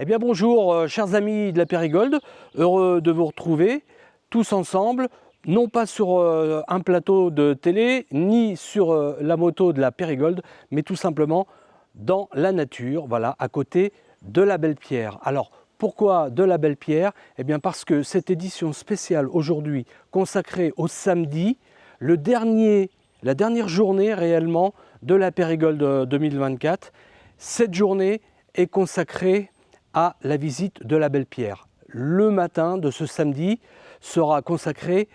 Eh bien bonjour chers amis de la Périgold, heureux de vous retrouver tous ensemble, non pas sur un plateau de télé, ni sur la moto de la Périgold, mais tout simplement dans la nature, voilà, à côté de la Belle Pierre. Alors pourquoi de la Belle Pierre? Eh bien parce que cette édition spéciale aujourd'hui consacrée au samedi, la dernière journée réellement de la Périgold 2024, cette journée est consacrée à la visite de la Belle Pierre. Le matin de ce samedi sera consacré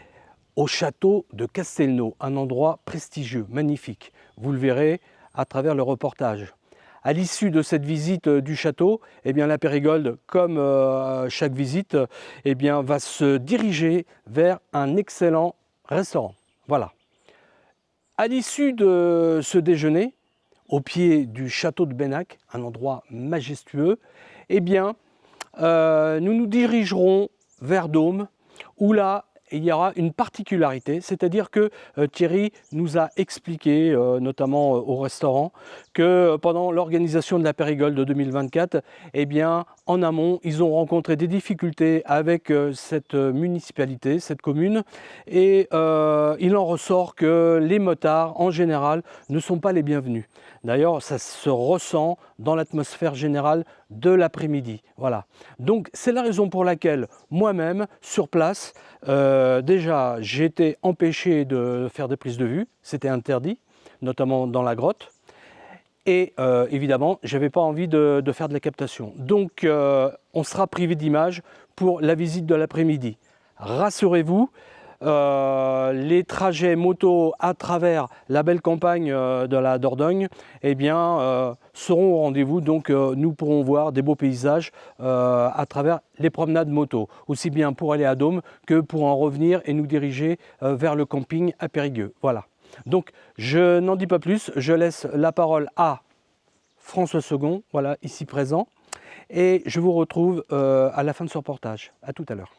au château de Castelnau, un endroit prestigieux, magnifique. Vous le verrez à travers le reportage. À l'issue de cette visite du château, eh bien, la Périgold, comme chaque visite, eh bien, va se diriger vers un excellent restaurant. Voilà. À l'issue de ce déjeuner, au pied du château de Bennac, un endroit majestueux, eh bien, nous nous dirigerons vers Dôme, où là, il y aura une particularité, c'est-à-dire que Thierry nous a expliqué, notamment au restaurant, que pendant l'organisation de la Périgold de 2024, eh bien, en amont, ils ont rencontré des difficultés avec cette municipalité, cette commune, et il en ressort que les motards, en général, ne sont pas les bienvenus. D'ailleurs, ça se ressent dans l'atmosphère générale de l'après-midi. Voilà. Donc, c'est la raison pour laquelle moi-même, sur place, déjà, j'ai été empêché de faire des prises de vue. C'était interdit, notamment dans la grotte. Et évidemment, je n'avais pas envie de faire de la captation. Donc, on sera privé d'images pour la visite de l'après-midi. Rassurez-vous, les trajets moto à travers la belle campagne de la Dordogne eh bien, seront au rendez-vous. Donc, nous pourrons voir des beaux paysages à travers les promenades moto, aussi bien pour aller à Dôme que pour en revenir et nous diriger vers le camping à Périgueux. Voilà. Donc, je n'en dis pas plus, je laisse la parole à François II, voilà, ici présent, et je vous retrouve à la fin de ce reportage. À tout à l'heure.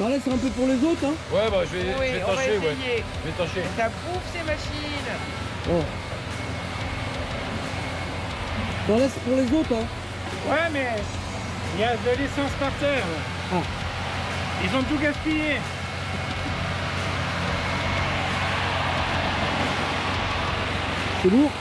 T'en laisses un peu pour les autres, hein? Ouais, bah je vais Oui, on va tâcher, ouais. essayer. Je vais tâcher. Ça bouffe ces machines. Oh. T'en laisses pour les autres, hein? Ouais, mais il y a de l'essence par terre. Ah. Ils ont tout gaspillé. C'est lourd?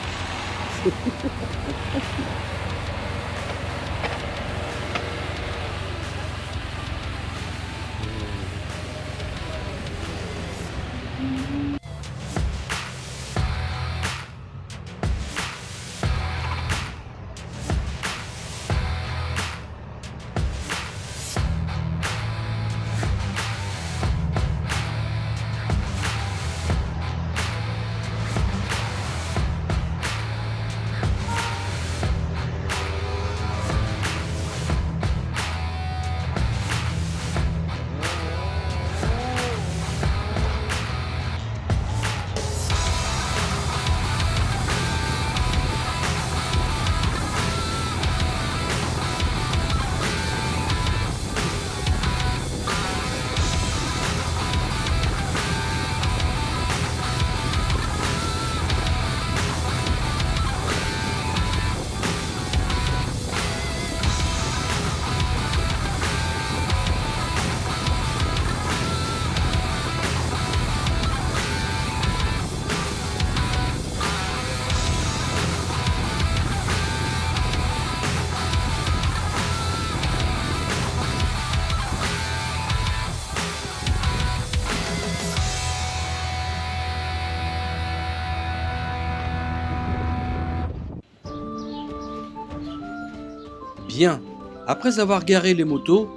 Bien, après avoir garé les motos,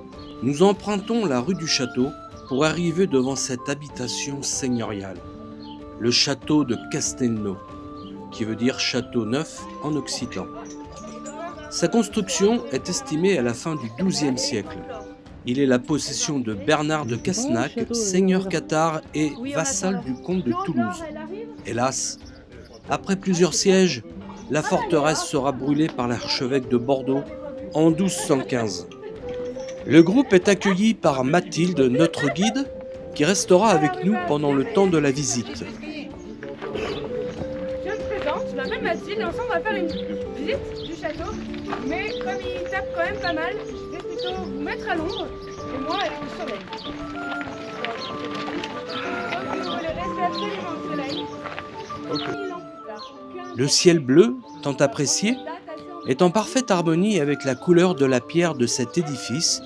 nous empruntons la rue du Château pour arriver devant cette habitation seigneuriale, le château de Castelnau, qui veut dire château neuf en occitan. Sa construction est estimée à la fin du XIIe siècle. Il est la possession de Bernard de Casnac, seigneur cathare et vassal du comte de Toulouse. Hélas, après plusieurs sièges, la forteresse sera brûlée par l'archevêque de Bordeaux en 1215. Le groupe est accueilli par Mathilde, notre guide, qui restera avec nous pendant le temps de la visite. Je me présente, je m'appelle Mathilde et ensemble on va faire une visite du château. Mais comme il tape quand même pas mal, je vais plutôt vous mettre à l'ombre et moi aller au soleil. Donc vous voulez rester absolument au soleil. Le ciel bleu, tant apprécié, est en parfaite harmonie avec la couleur de la pierre de cet édifice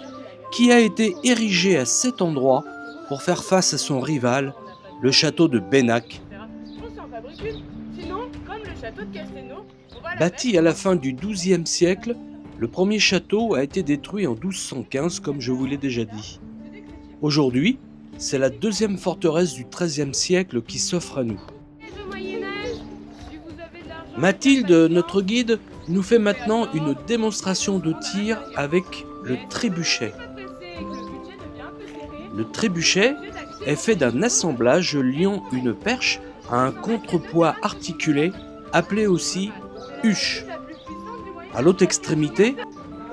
qui a été érigé à cet endroit pour faire face à son rival, le château de Bennac. On s'en fabrique une. Sinon, comme le château de Castelnau, on va la Bâti à la fin du XIIe siècle, le premier château a été détruit en 1215, comme je vous l'ai déjà dit. Aujourd'hui, c'est la deuxième forteresse du XIIIe siècle qui s'offre à nous. mettre au Moyen-Âge. Si vous avez de l'argent, Mathilde, notre guide, nous fait maintenant une démonstration de tir avec le trébuchet. Le trébuchet est fait d'un assemblage liant une perche à un contrepoids articulé, appelé aussi huche. À l'autre extrémité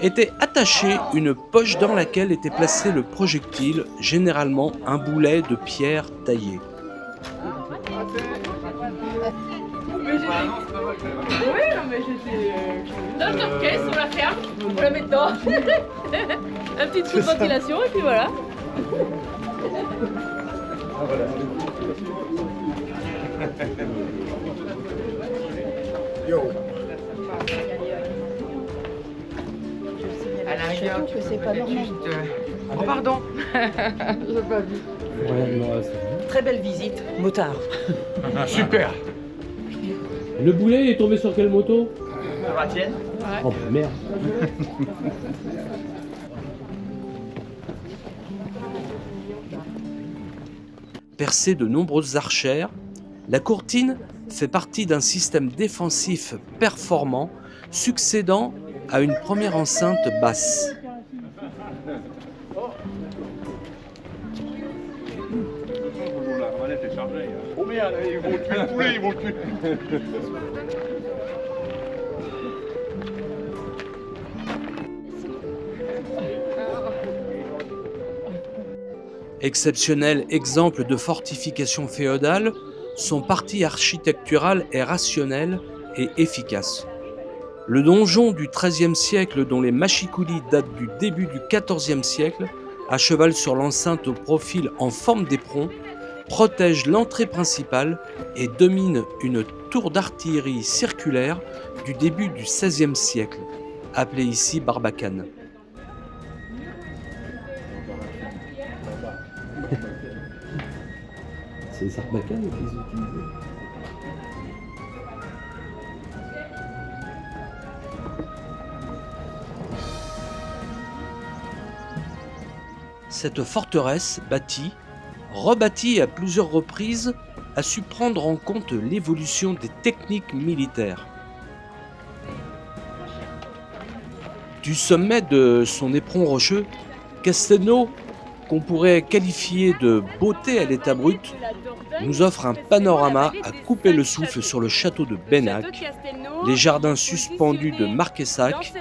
était attachée une poche dans laquelle était placé le projectile, généralement un boulet de pierre taillé. Oui, non, mais j'étais. Dans notre caisse, on la ferme, on la met dedans. Un petit trou de ventilation, et puis voilà. À la rigueur, tu peux peut-être juste... Oh pardon. J'ai pas vu. Très belle visite, motard. Super. Le boulet est tombé sur quelle moto? La tienne. Oh merde. Percée de nombreuses archères, la courtine fait partie d'un système défensif performant succédant à une première enceinte basse. Oh merde, ils vont tuer le poulet, ils vont tuer. Exceptionnel exemple de fortification féodale, son parti architectural est rationnel et efficace. Le donjon du XIIIe siècle, dont les machicoulis datent du début du XIVe siècle, à cheval sur l'enceinte au profil en forme d'éperon, protège l'entrée principale et domine une tour d'artillerie circulaire du début du XVIe siècle, appelée ici Barbacane. C'est Sarbacane qu'ils utilisent. Cette forteresse bâtie, rebâtie à plusieurs reprises, a su prendre en compte l'évolution des techniques militaires. Du sommet de son éperon rocheux, Castelnau, qu'on pourrait qualifier de beauté à l'état brut, nous offre un panorama à couper le souffle sur le château de Bennac, les jardins suspendus de Marquessac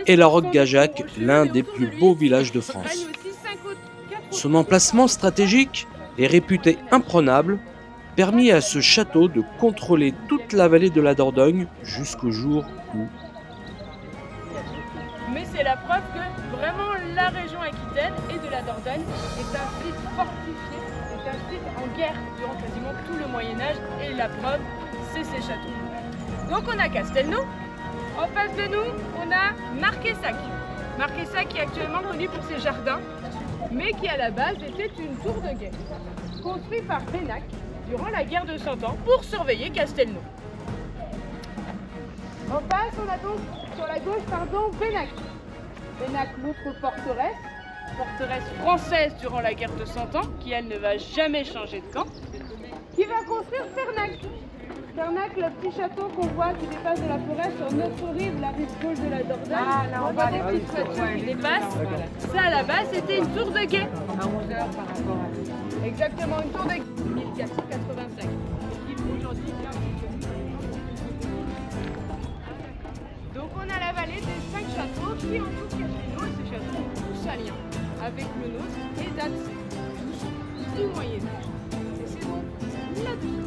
et la Roque-Gageac, l'un des plus beaux villages de France. Son emplacement stratégique et réputé imprenable permit à ce château de contrôler toute la vallée de la Dordogne jusqu'au jour où... Mais c'est la preuve que vraiment la région Aquitaine et de la Dordogne est un site fortifié, est un site en guerre durant quasiment tout le Moyen-Âge, et la preuve, c'est ces châteaux. Donc on a Castelnau, en face de nous on a Marquessac. Marquessac qui est actuellement connu pour ses jardins, mais qui à la base était une tour de guet, construite par Bennac durant la guerre de 100 ans pour surveiller Castelnau. En face, on a donc sur la gauche, Bennac. Bennac, notre forteresse française durant la guerre de 100 ans, qui elle ne va jamais changer de camp, qui va construire Fernac. Fernac, le petit château qu'on voit qui dépasse de la forêt sur notre rive, la rive gauche de la Dordogne. Ah, là, on voit des petites voitures qui dépassent. Ça, à la base, c'était une tour de guet. À 11 heures par rapport à... Exactement, une tour de guet. 1485. Qui aujourd'hui vient de... Donc, on a la vallée des 5 châteaux qui entourent Castelnau, et ces châteaux ont tous un lien avec le nôtre et datent tous du Moyen-Âge. Et c'est donc là-dessus.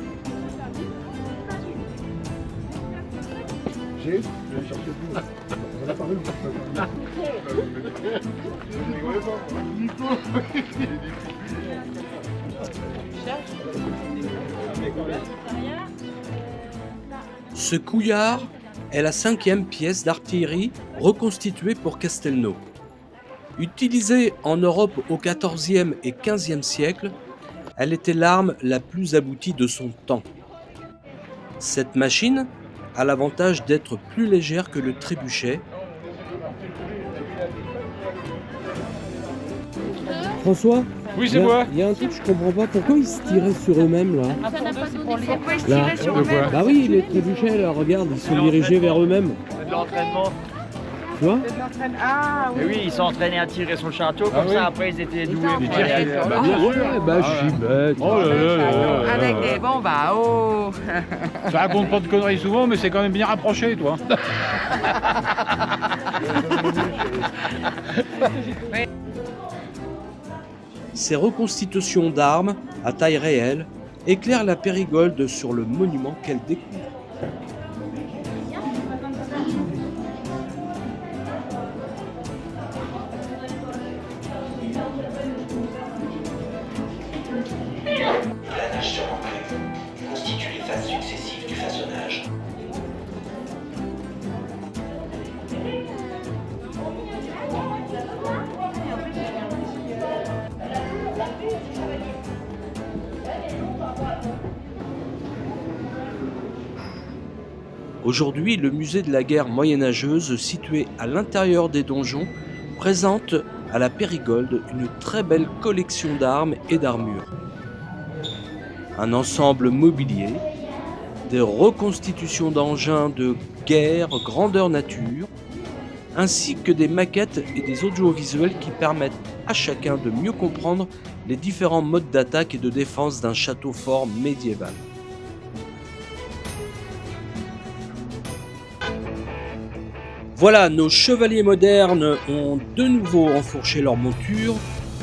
Je vais chercher plus. On a parlé Ce couillard est la 5e pièce d'artillerie reconstituée pour Castelnau. Utilisée en Europe au XIVe et XVe siècle, elle était l'arme la plus aboutie de son temps. Cette machine a l'avantage d'être plus légère que le trébuchet. François, Oui, c'est moi. il y a un truc que je comprends pas. Pourquoi ils se tiraient sur eux-mêmes là? Pourquoi ils se Là. tiraient sur De eux-mêmes? quoi? Bah oui, les trébuchets là, regarde, ils sont dirigés vers eux-mêmes. C'est de l'entraînement. Tu vois? Ah Mais oui, ils sont entraînés à tirer sur le château, comme oui. ça après ils étaient doués Ils pour sont aller entraînés. ailleurs. Bien sûr, bah j'y bête. Oh là là là là. avec des bombes à eau. Tu racontes pas de conneries souvent, mais c'est quand même bien rapproché, toi. Ces reconstitutions d'armes à taille réelle éclairent la Périgolde sur le monument qu'elle découvre. La niche sur l'entrée constitue les phases successives du façonnage. Aujourd'hui, le musée de la guerre moyenâgeuse, situé à l'intérieur des donjons, présente à la Périgolde une très belle collection d'armes et d'armures. Un ensemble mobilier, des reconstitutions d'engins de guerre grandeur nature, ainsi que des maquettes et des audiovisuels qui permettent à chacun de mieux comprendre les différents modes d'attaque et de défense d'un château fort médiéval. Voilà, nos chevaliers modernes ont de nouveau enfourché leur monture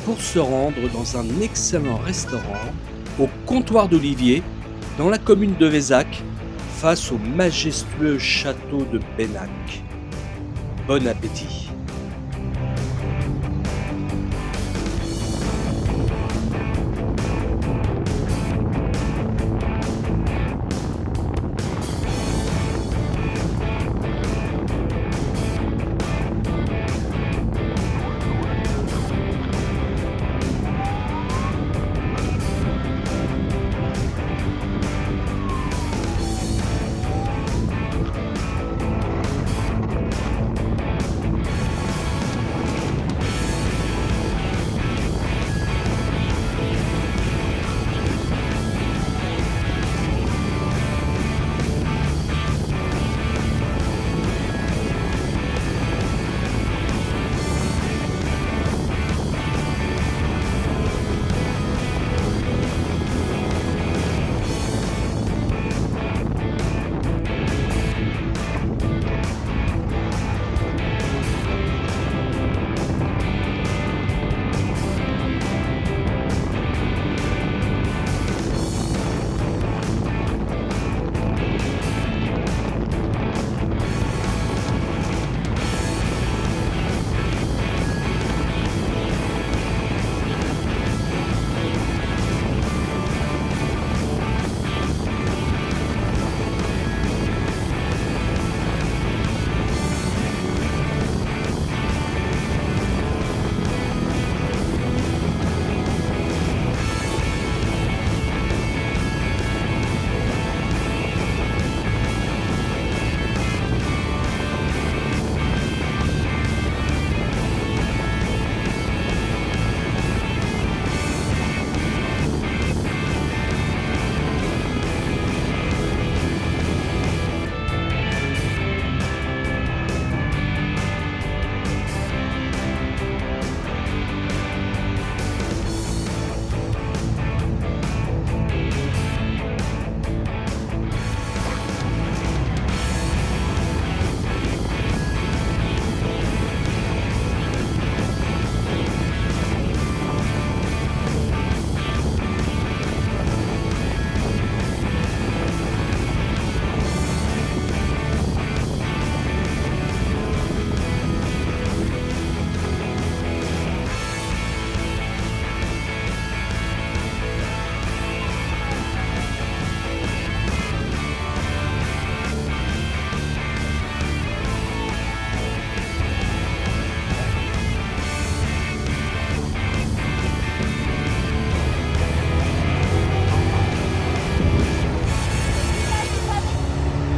pour se rendre dans un excellent restaurant au comptoir d'Olivier, dans la commune de Vézac, face au majestueux château de Bennac. Bon appétit!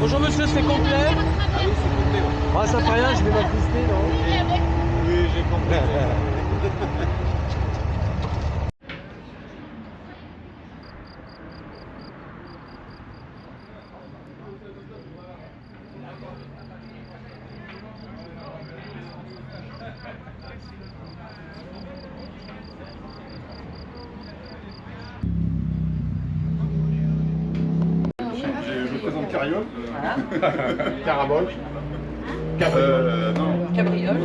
Bonjour monsieur, c'est complet? Ah oui, c'est complet. Ah, ça fait rien, je vais m'attrister, non? Oui, j'ai compris. Je me présente Carriole. Voilà. Carabole. Non. Cabriole.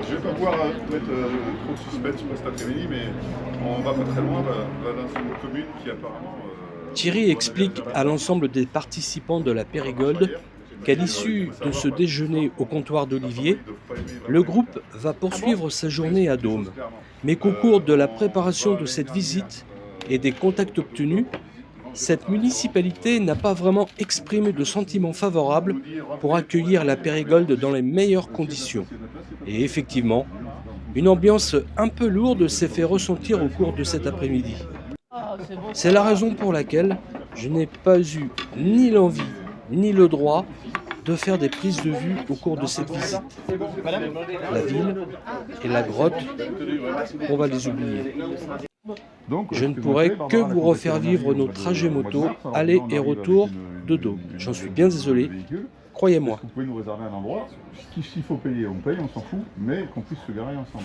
Je vais pas pouvoir mettre trop de suspense pour cet après-midi, mais on va pas très loin, on va dans une commune qui apparemment... Thierry explique à l'ensemble des participants de la Périgold qu'à l'issue de ce déjeuner au comptoir d'Olivier, le groupe va poursuivre sa journée à Dôme, mais qu'au cours de la préparation de cette visite et des contacts obtenus, cette municipalité n'a pas vraiment exprimé de sentiments favorables pour accueillir la Périgold dans les meilleures conditions. Et effectivement, une ambiance un peu lourde s'est fait ressentir au cours de cet après-midi. C'est la raison pour laquelle je n'ai pas eu ni l'envie ni le droit de faire des prises de vue au cours de cette visite. La ville et la grotte, on va les oublier. Je ne pourrai que vous refaire vivre nos trajets moto, aller et retour de Dôme. J'en suis bien désolé, croyez-moi. Vous pouvez nous réserver un endroit, s'il faut payer, on paye, on s'en fout, mais qu'on puisse se garer ensemble.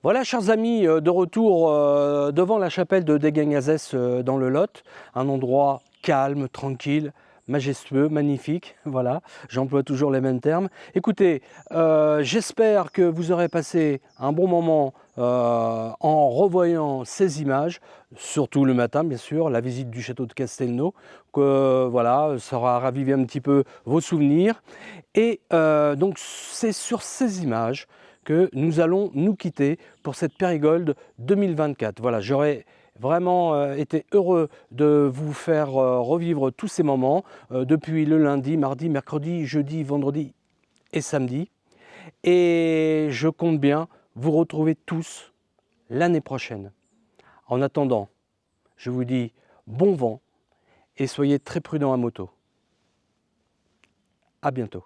Voilà, chers amis, de retour devant la chapelle de Deguengazès dans le Lot, un endroit calme, tranquille, majestueux, magnifique, voilà, j'emploie toujours les mêmes termes. Écoutez, j'espère que vous aurez passé un bon moment en revoyant ces images, surtout le matin bien sûr, la visite du château de Castelnau, que voilà, ça aura ravivé un petit peu vos souvenirs. Et donc c'est sur ces images que nous allons nous quitter pour cette Périgold 2024. Voilà, j'aurais vraiment été heureux de vous faire revivre tous ces moments depuis le lundi, mardi, mercredi, jeudi, vendredi et samedi. Et je compte bien vous retrouver tous l'année prochaine. En attendant, je vous dis bon vent et soyez très prudents à moto. À bientôt.